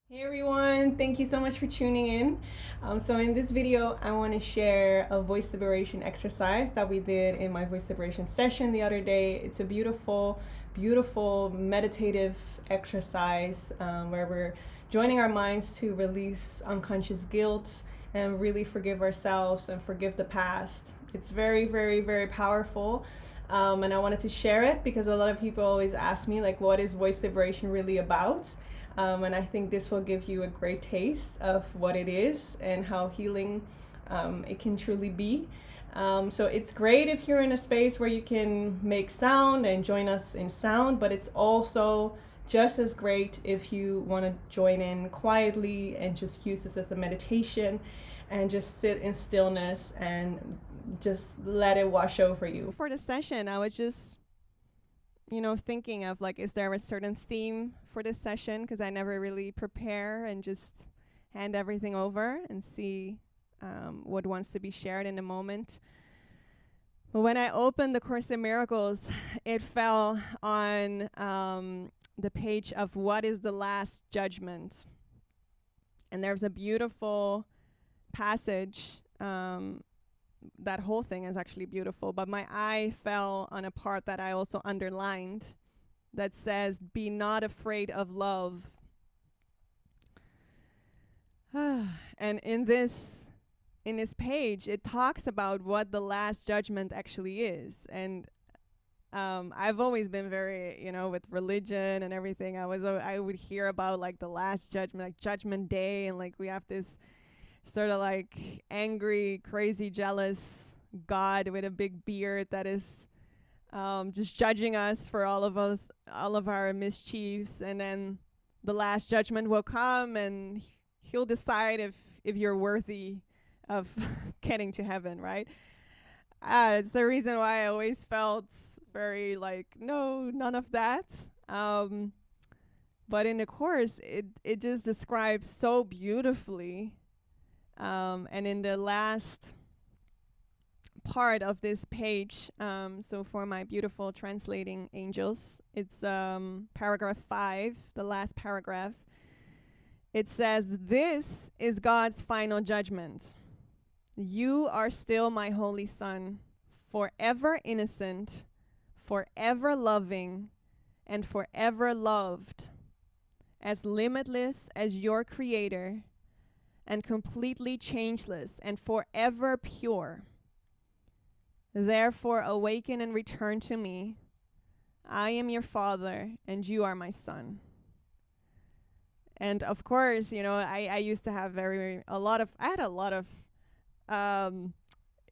Hey everyone, thank you so much for tuning in. So in this video, I want to share a voice liberation exercise that we did in my voice liberation session the other day. It's a beautiful, beautiful meditative exercise where we're joining our minds to release unconscious guilt and really forgive ourselves and forgive the past. It's very, very, very powerful. And I wanted to share it because a lot of people always ask me, like, what is voice liberation really about? And I think this will give you a great taste of what it is and how healing it can truly be. So it's great if you're in a space where you can make sound and join us in sound, but it's also just as great if you want to join in quietly and just use this as a meditation and just sit in stillness and just let it wash over you. For the session, I was just thinking of, like, is there a certain theme for this session? Because I never really prepare and just hand everything over and see what wants to be shared in the moment. But when I opened the Course in Miracles, it fell on the page of what is the last judgment. And there's a beautiful passage. That whole thing is actually beautiful, but my eye fell on a part that I also underlined that says, "Be not afraid of love." And in this page, it talks about what the last judgment actually is. And I've always been very, with religion and everything. I would hear about, like, the last judgment, like Judgment Day, and like we have this sort of like angry, crazy, jealous God with a big beard that is just judging us for all of our mischiefs, and then the last judgment will come, and he'll decide if you're worthy of getting to heaven, right? It's the reason why I always felt very like, no, none of that. But in the Course, it just describes so beautifully. And in the last part of this page, so for my beautiful translating angels, it's paragraph 5, the last paragraph. It says, "This is God's final judgment. You are still my holy son, forever innocent, forever loving, and forever loved, as limitless as your creator, and completely changeless and forever pure. Therefore awaken and return to me. I am your father, and you are my son." And of course, I used to have I had a lot of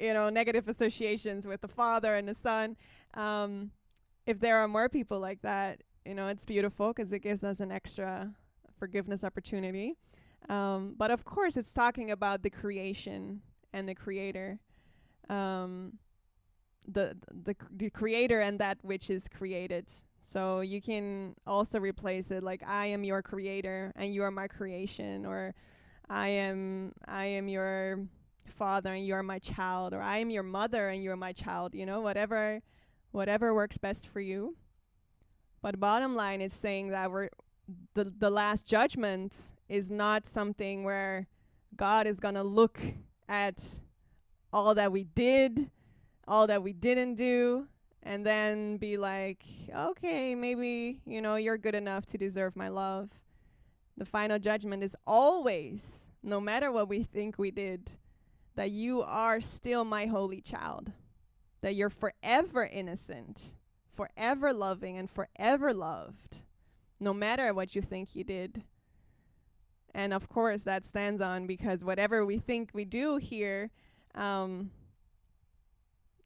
negative associations with the father and the son. If there are more people like that, it's beautiful because it gives us an extra forgiveness opportunity. But of course, it's talking about the creation and the creator, the creator and that which is created. So you can also replace it like, "I am your creator and you are my creation," or I am your father and you are my child," or "I am your mother and you are my child." Whatever works best for you. But bottom line is saying that the last judgment is not something where God is going to look at all that we did, all that we didn't do, and then be like, "Okay, maybe, you're good enough to deserve my love." The final judgment is always, no matter what we think we did, that you are still my holy child, that you're forever innocent, forever loving, and forever loved, no matter what you think you did. And of course, that stands on because whatever we think we do here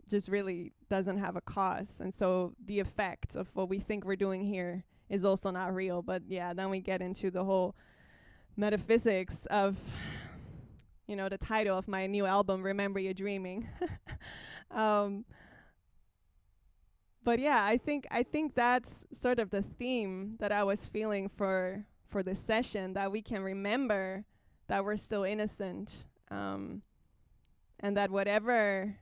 just really doesn't have a cause. And so the effect of what we think we're doing here is also not real. But yeah, then we get into the whole metaphysics of, the title of my new album, "Remember You're Dreaming." But yeah, I think that's sort of the theme that I was feeling for this session, that we can remember that we're still innocent, and that whatever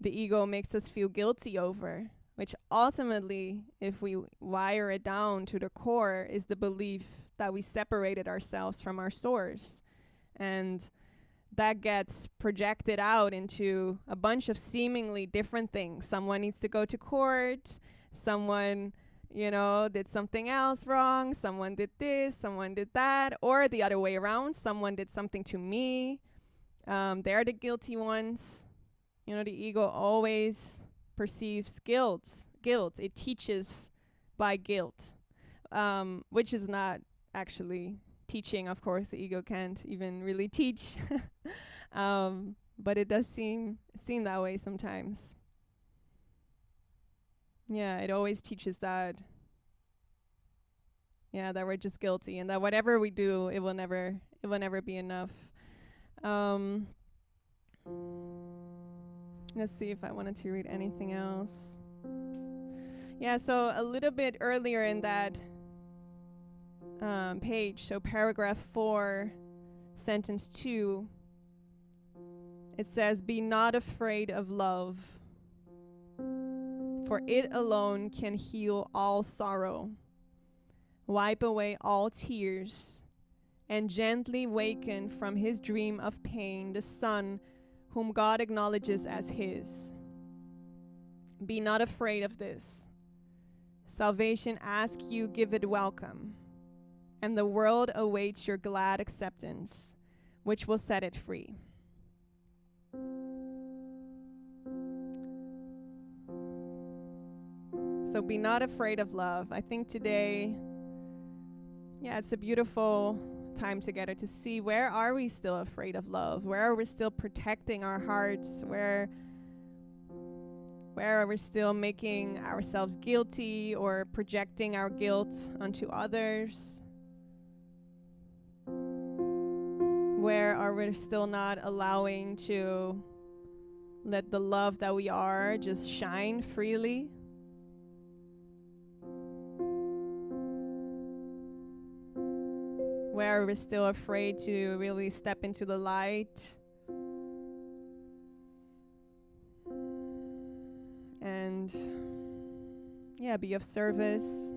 the ego makes us feel guilty over, which ultimately, if we wire it down to the core, is the belief that we separated ourselves from our source. And that gets projected out into a bunch of seemingly different things. Someone needs to go to court, someone, did something else wrong, someone did this, someone did that, or the other way around, someone did something to me. They're the guilty ones. The ego always perceives guilt. It teaches by guilt, which is not actually teaching. Of course, the ego can't even really teach. But it does seem that way sometimes. Yeah, it always teaches that. Yeah, that we're just guilty, and that whatever we do, it will never be enough. Let's see if I wanted to read anything else. Yeah, so a little bit earlier in that page, so paragraph 4, sentence 2, it says, "Be not afraid of love, for it alone can heal all sorrow, wipe away all tears, and gently waken from his dream of pain the son whom God acknowledges as his. Be not afraid of this. Salvation asks you, give it welcome, and the world awaits your glad acceptance, which will set it free." So be not afraid of love. I think today, it's a beautiful time together to see, where are we still afraid of love? Where are we still protecting our hearts? Where are we still making ourselves guilty or projecting our guilt onto others? Where are we still not allowing to let the love that we are just shine freely? Where are we still afraid to really step into the light and be of service?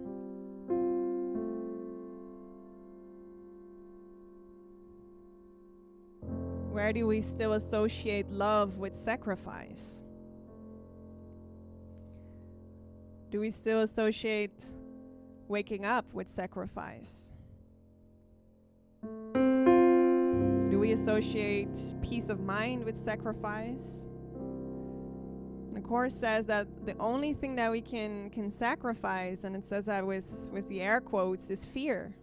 Where do we still associate love with sacrifice? Do we still associate waking up with sacrifice? Do we associate peace of mind with sacrifice? And the Course says that the only thing that we can sacrifice, and it says that with the air quotes, is fear,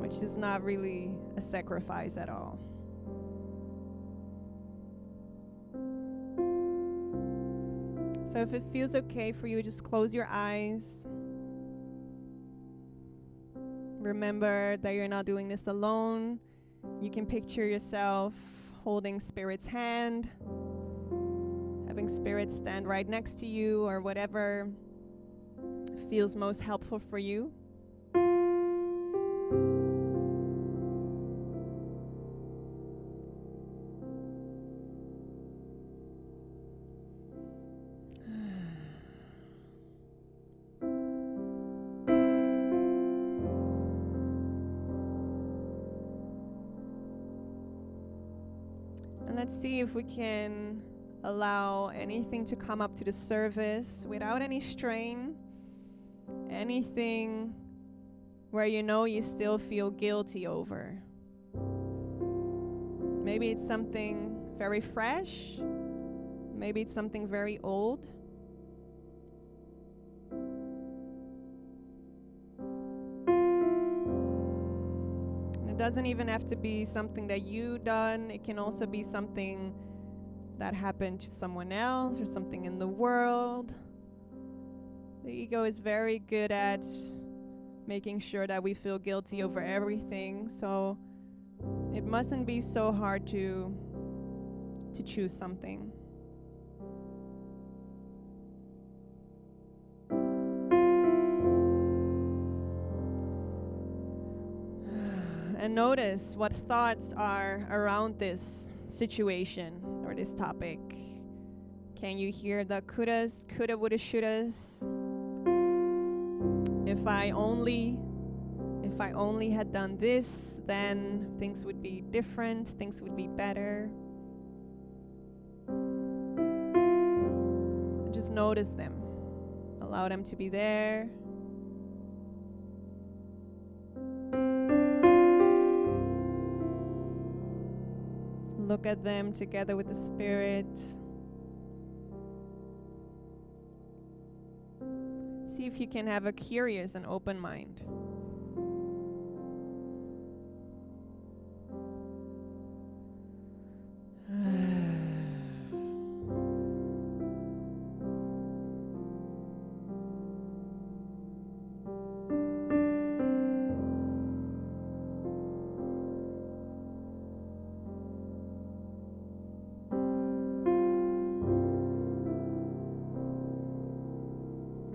which is not really a sacrifice at all. So if it feels okay for you, just close your eyes. Remember that you're not doing this alone. You can picture yourself holding Spirit's hand, having Spirit stand right next to you, or whatever feels most helpful for you. Let's see if we can allow anything to come up to the surface without any strain. Anything where you still feel guilty over. Maybe it's something very fresh. Maybe it's something very old. It doesn't even have to be something that you done. It can also be something that happened to someone else or something in the world. The ego is very good at making sure that we feel guilty over everything, so it mustn't be so hard to choose something. And notice what thoughts are around this situation or this topic. Can you hear the couldas, coulda, woulda, shouldas? if I only had done this, then things would be different, things would be better. Just notice them. Allow them to be there. Look at them together with the Spirit. See if you can have a curious and open mind.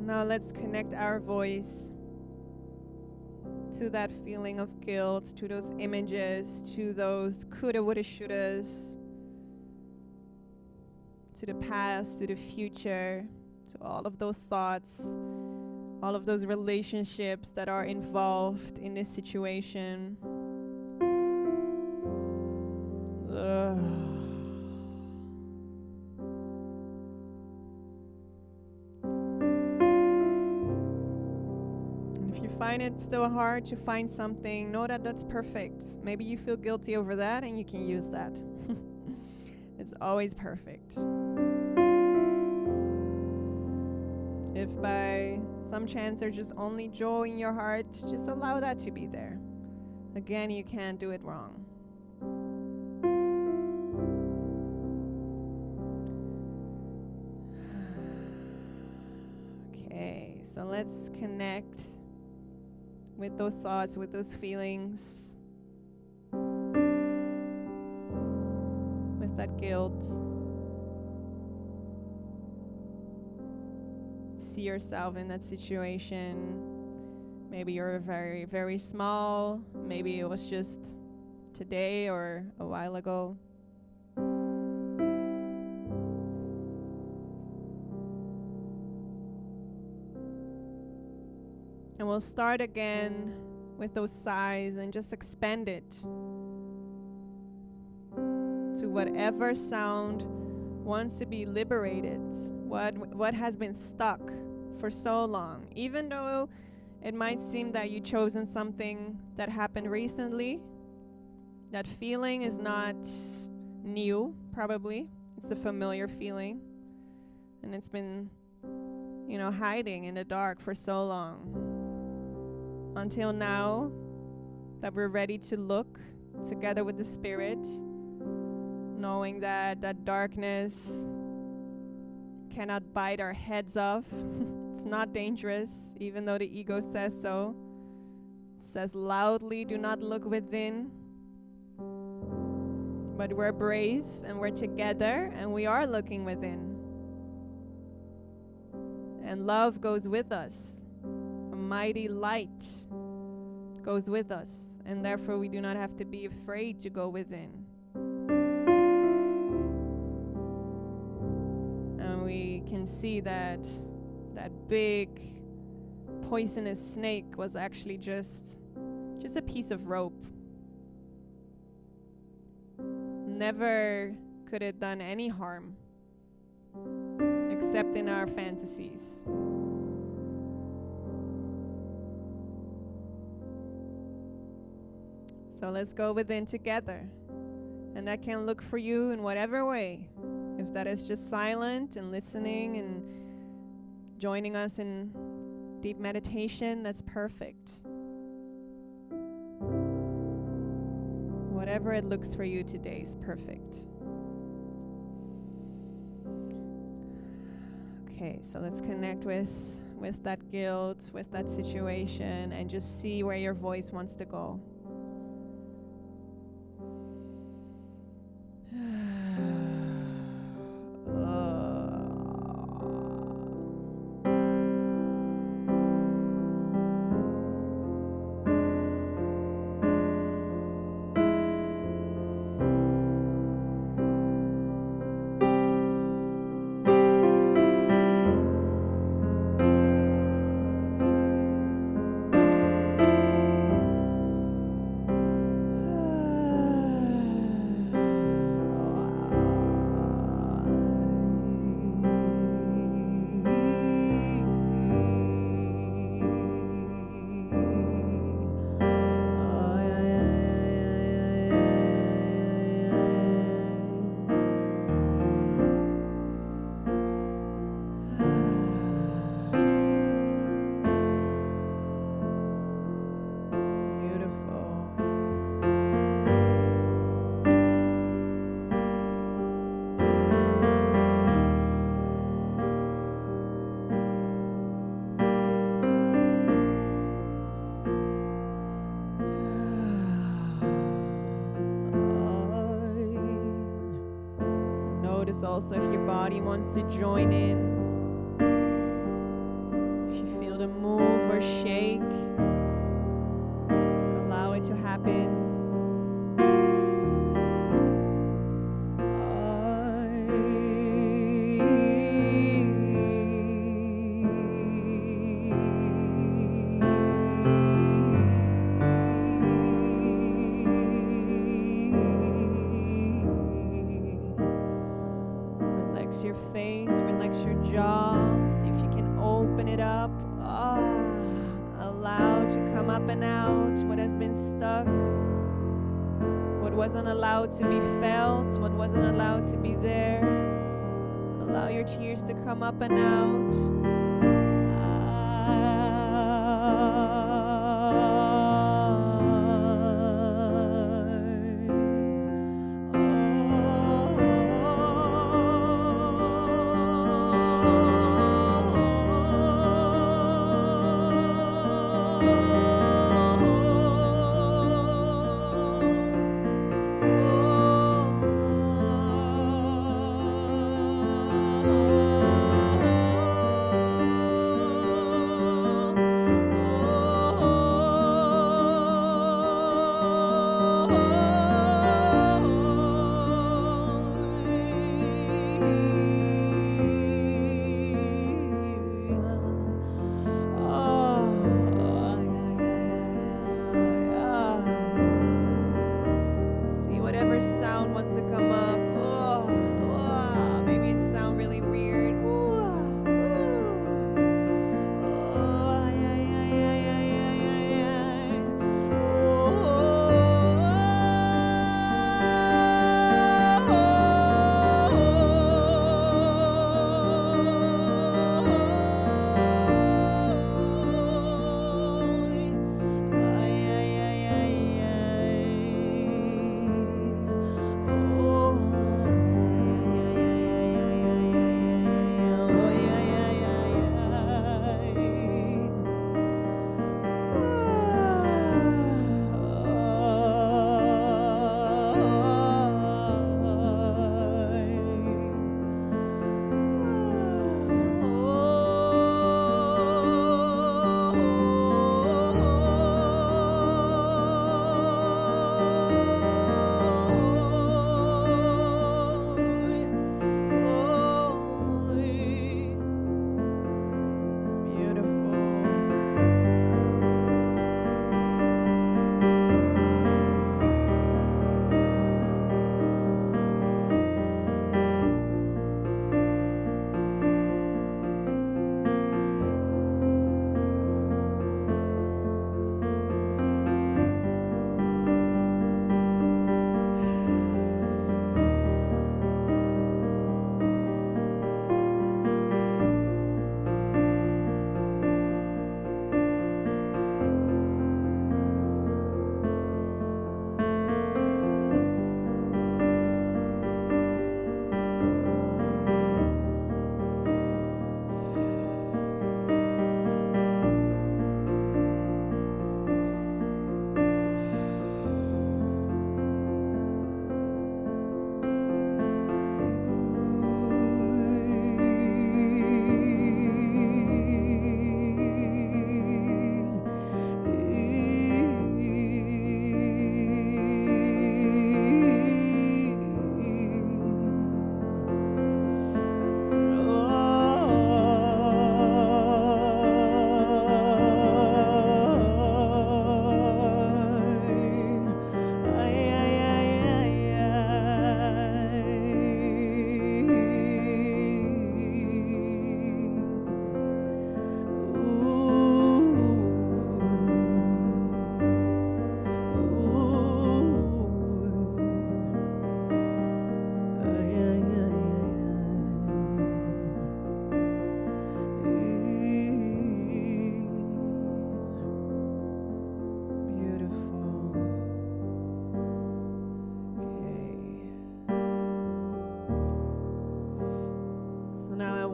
Now let's connect our voice to that feeling of guilt, to those images, to those coulda, woulda, shouldas, to the past, to the future, to all of those thoughts, all of those relationships that are involved in this situation. Find it still hard to find something, know that that's perfect. Maybe you feel guilty over that and you can use that. It's always perfect. If by some chance there's just only joy in your heart, just allow that to be there. Again, you can't do it wrong. Okay, so let's connect with those thoughts, with those feelings, with that guilt. See yourself in that situation. Maybe you're very, very small. Maybe it was just today or a while ago. And we'll start again with those sighs and just expand it to whatever sound wants to be liberated, what has been stuck for so long. Even though it might seem that you've chosen something that happened recently, that feeling is not new, probably. It's a familiar feeling. And it's been, hiding in the dark for so long. Until now that we're ready to look together with the Spirit, knowing that that darkness cannot bite our heads off. It's not dangerous, even though the ego says so. It says loudly, do not look within. But we're brave and we're together and we are looking within. And love goes with us. A mighty light goes with us, and therefore we do not have to be afraid to go within. And we can see that that big poisonous snake was actually just a piece of rope. Never could it done any harm except in our fantasies. So let's go within together. And that can look for you in whatever way. If that is just silent and listening and joining us in deep meditation, that's perfect. Whatever it looks for you today is perfect. Okay, so let's connect with that guilt, with that situation, and just see where your voice wants to go. also if your body wants to join in. If you feel to move or shake, allow it to happen. Relax your face, relax your jaw. See if you can open it up. Allow to come up and out what has been stuck, what wasn't allowed to be felt, what wasn't allowed to be there. Allow your tears to come up and out.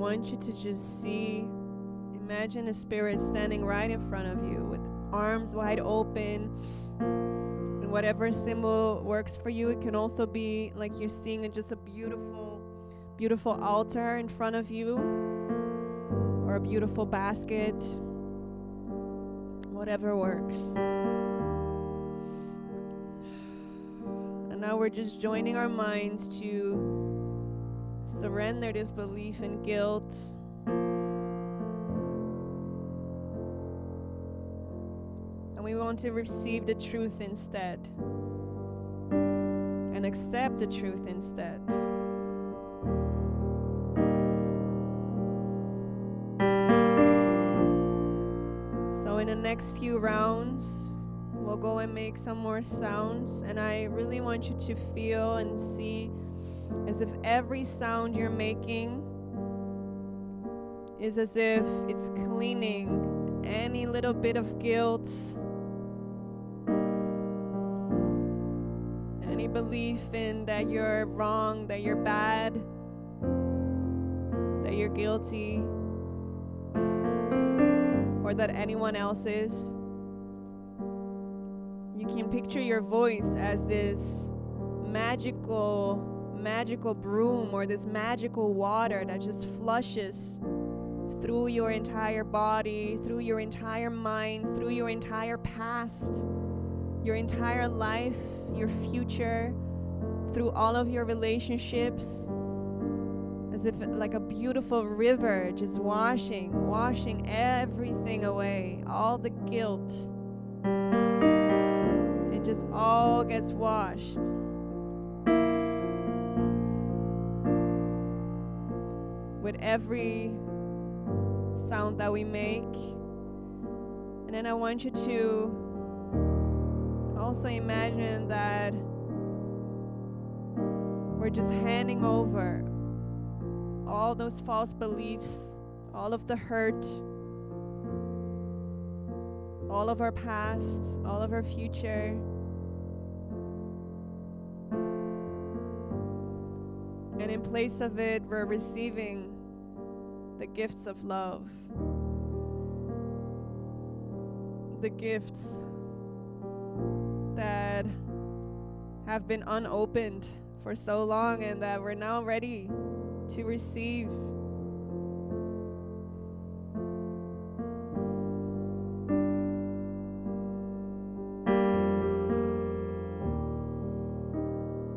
want you to just imagine a spirit standing right in front of you with arms wide open. And whatever symbol works for you, it can also be like you're seeing just a beautiful, beautiful altar in front of you, or a beautiful basket, whatever works. And now we're just joining our minds to surrender this belief in guilt. And we want to receive the truth instead, and accept the truth instead. So in the next few rounds, we'll go and make some more sounds, and I really want you to feel and see as if every sound you're making is as if it's cleaning any little bit of guilt, any belief in that you're wrong, that you're bad, that you're guilty, or that anyone else is. You can picture your voice as this magical broom, or this magical water that just flushes through your entire body, through your entire mind, through your entire past, your entire life, your future, through all of your relationships, as if like a beautiful river, just washing everything away, all the guilt. It just all gets washed. With every sound that we make. And then I want you to also imagine that we're just handing over all those false beliefs, all of the hurt, all of our past, all of our future. And in place of it, we're receiving the gifts of love, the gifts that have been unopened for so long and that we're now ready to receive.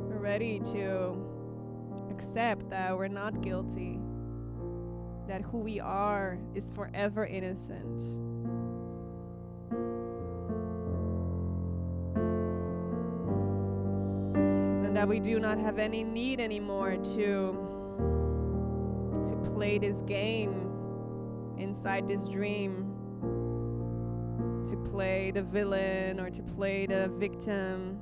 We're ready to accept that we're not guilty, that who we are is forever innocent. And that we do not have any need anymore to play this game inside this dream, to play the villain or to play the victim.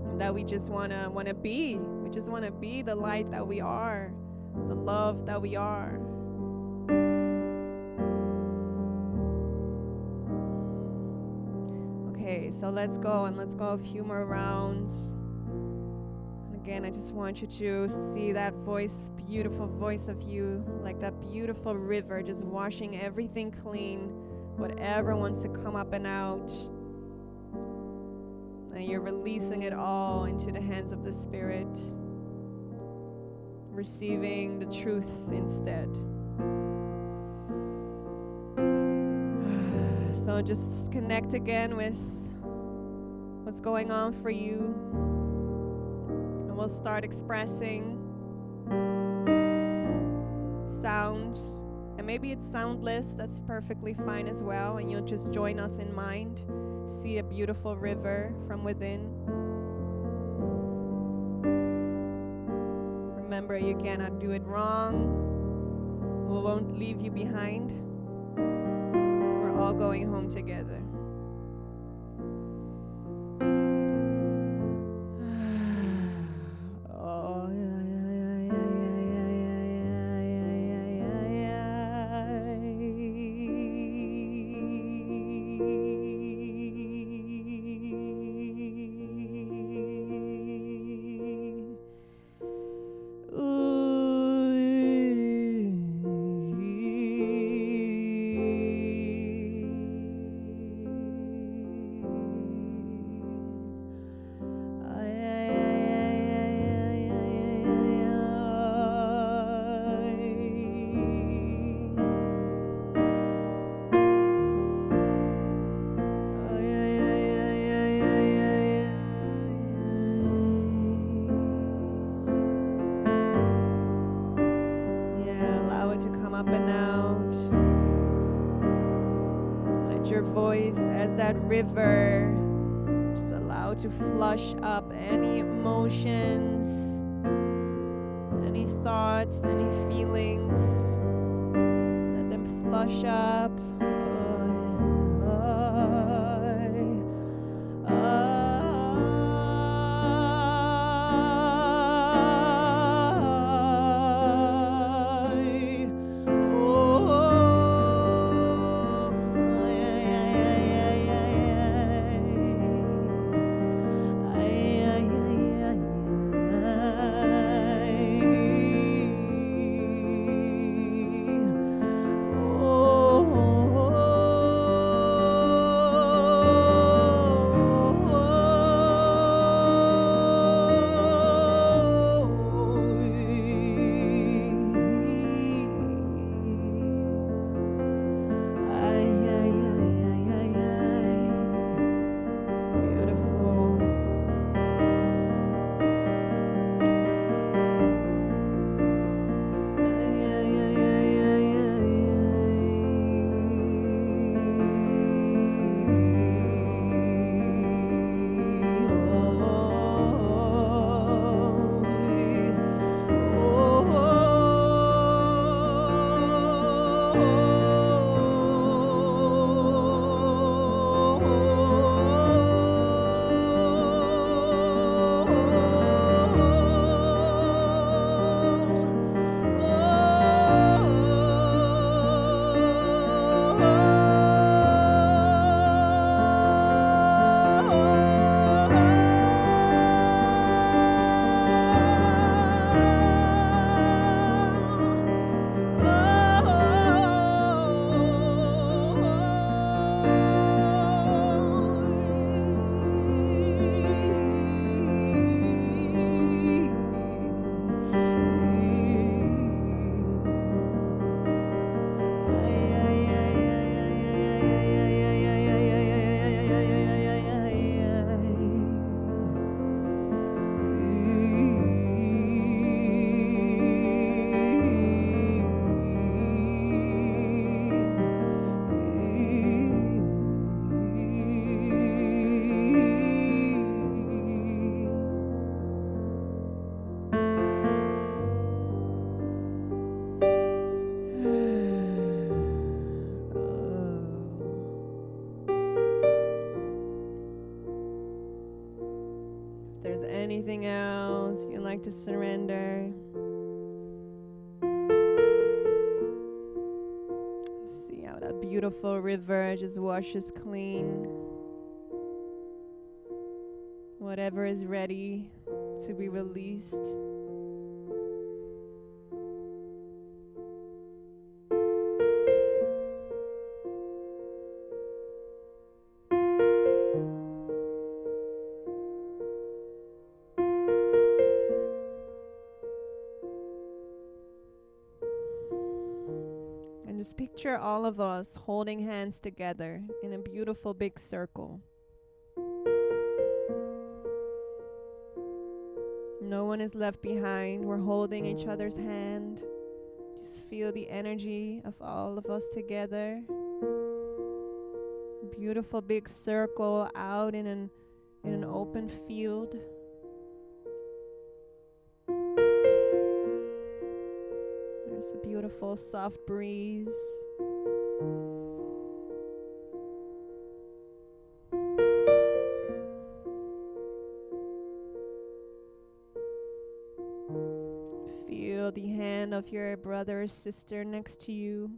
And that we just want to be. We just want to be the light that we are, the love that we are. Okay, so let's go a few more rounds. And again, I just want you to see that voice, beautiful voice of you, like that beautiful river, just washing everything clean, whatever wants to come up and out. And you're releasing it all into the hands of the Spirit, receiving the truth instead. So just connect again with what's going on for you. And we'll start expressing sounds. And maybe it's soundless, that's perfectly fine as well. And you'll just join us in mind. See a beautiful river from within. Remember, you cannot do it wrong. We won't leave you behind. We're all going home together. voice as that river just allow to flush up any emotions, any thoughts, any feelings. Let them flush up. Anything else you'd like to surrender? See how that beautiful river just washes clean whatever is ready to be released. Just picture all of us holding hands together in a beautiful big circle. No one is left behind. We're holding each other's hand. Just feel the energy of all of us together. A beautiful big circle out in an open field. There's a beautiful soft breeze. Feel the hand of your brother or sister next to you.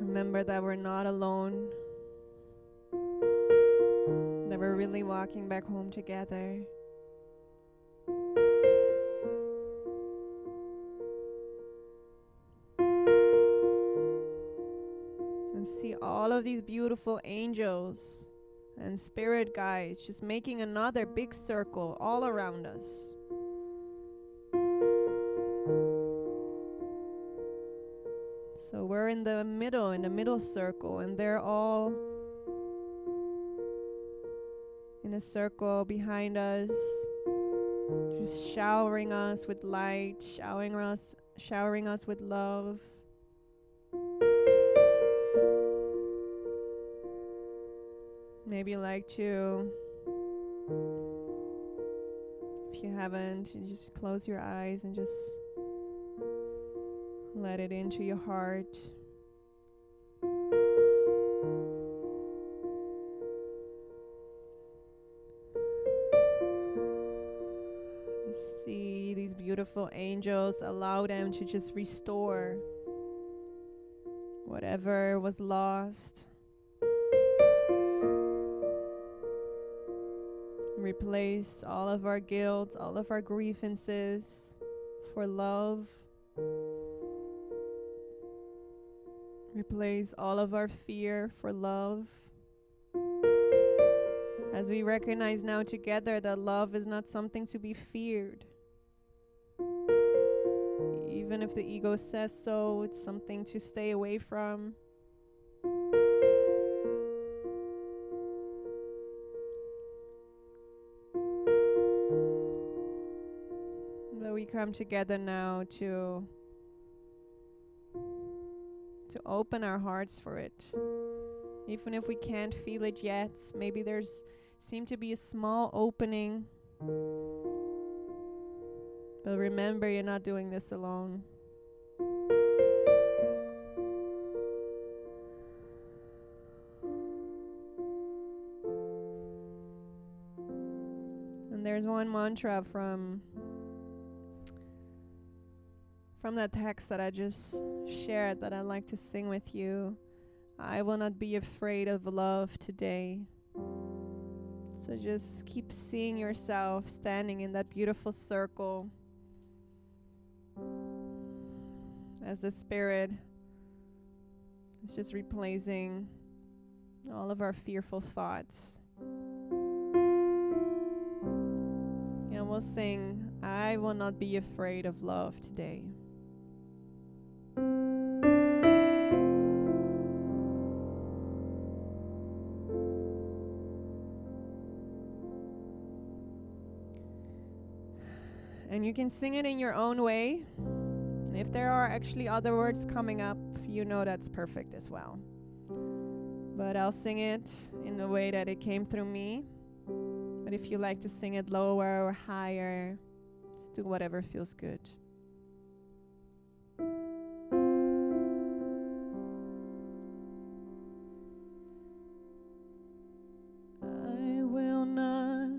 Remember that we're not alone. That we're really walking back home together. And see all of these beautiful angels and spirit guides just making another big circle all around us. So we're in the middle circle, and they're all in a circle behind us. just showering us with light, showering us with love. Maybe you like to, if you haven't, you just close your eyes and just let it into your heart. Just see these beautiful angels, allow them to just restore whatever was lost. Replace all of our guilt, all of our grievances for love. Replace all of our fear for love. As we recognize now together that love is not something to be feared. Even if the ego says so, it's something to stay away from. That we come together now to open our hearts for it. Even if we can't feel it yet, maybe there's seem to be a small opening. But remember, you're not doing this alone. And there's one mantra from that text that I just shared that I'd like to sing with you. I will not be afraid of love today. So just keep seeing yourself standing in that beautiful circle as the Spirit is just replacing all of our fearful thoughts. And we'll sing, I will not be afraid of love today. And you can sing it in your own way. If there are actually other words coming up, you know that's perfect as well. But I'll sing it in the way that it came through me. But if you like to sing it lower or higher, just do whatever feels good. I will not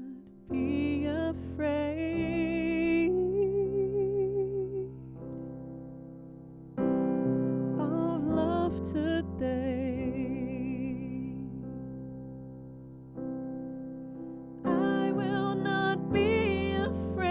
be afraid of love today. I will not be afraid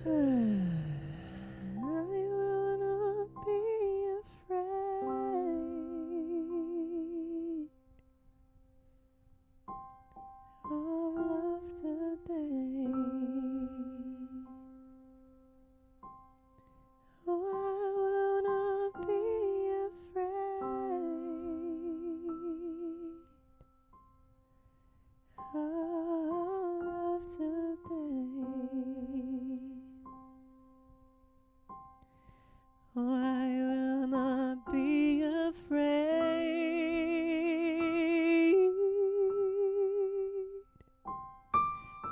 I will not be afraid of love today. Oh, I will not be afraid of love today. Oh, I will not be afraid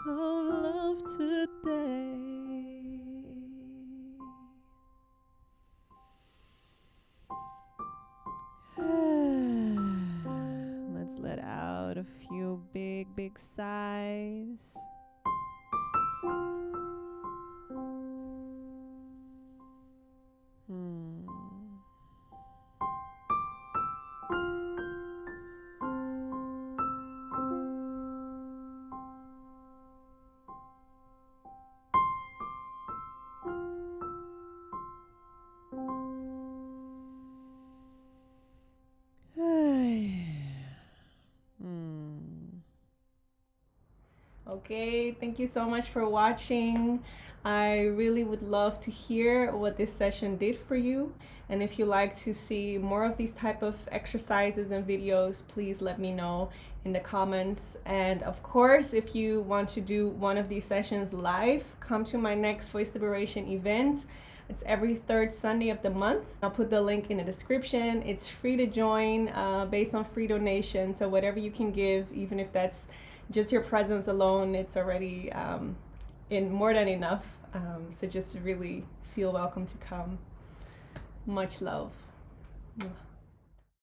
of love today. Let's let out a few big, big sighs. Okay, thank you so much for watching. I really would love to hear what this session did for you. And if you like to see more of these type of exercises and videos, please let me know in the comments. And of course, if you want to do one of these sessions live, come to my next Voice Liberation event. It's every third Sunday of the month. I'll put the link in the description. It's free to join based on free donation. So whatever you can give, even if that's just your presence alone, it's already in more than enough. So just really feel welcome to come. Much love.